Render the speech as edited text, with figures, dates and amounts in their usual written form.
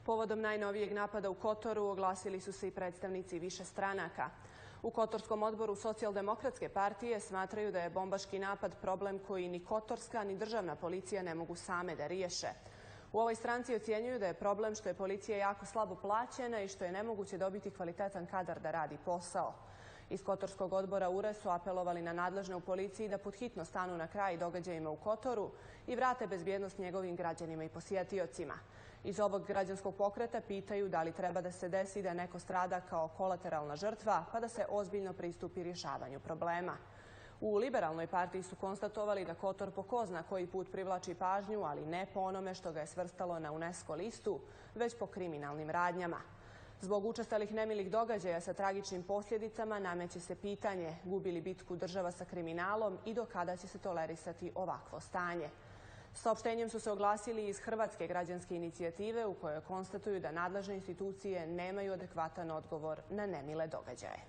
Povodom najnovijeg napada u Kotoru oglasili su se i predstavnici više stranaka. U Kotorskom odboru Socijaldemokratske partije smatraju da je bombaški napad problem koji ni kotorska ni državna policija ne mogu same da riješe. U ovoj stranci ocjenjuju da je problem što je policija jako slabo plaćena i što je nemoguće dobiti kvalitetan kadar da radi posao. Iz Kotorskog odbora URE su apelovali na nadležne u policiji da podhitno stanu na kraj događajima u Kotoru i vrate bezbjednost njegovim građanima i posjetiocima. Iz ovog građanskog pokreta pitaju da li treba da se desi da neko strada kao kolateralna žrtva, pa da se ozbiljno pristupi rješavanju problema. U Liberalnoj partiji su konstatovali da Kotor po ko zna koji put privlači pažnju, ali ne po onome što ga je svrstalo na UNESCO listu, već po kriminalnim radnjama. Zbog učestalih nemilih događaja sa tragičnim posljedicama nameće se pitanje gubi li bitku država sa kriminalom i do kada će se tolerisati ovakvo stanje. Saopštenjem su se oglasili iz Hrvatske građanske inicijative u kojoj konstatuju da nadležne institucije nemaju adekvatan odgovor na nemile događaje.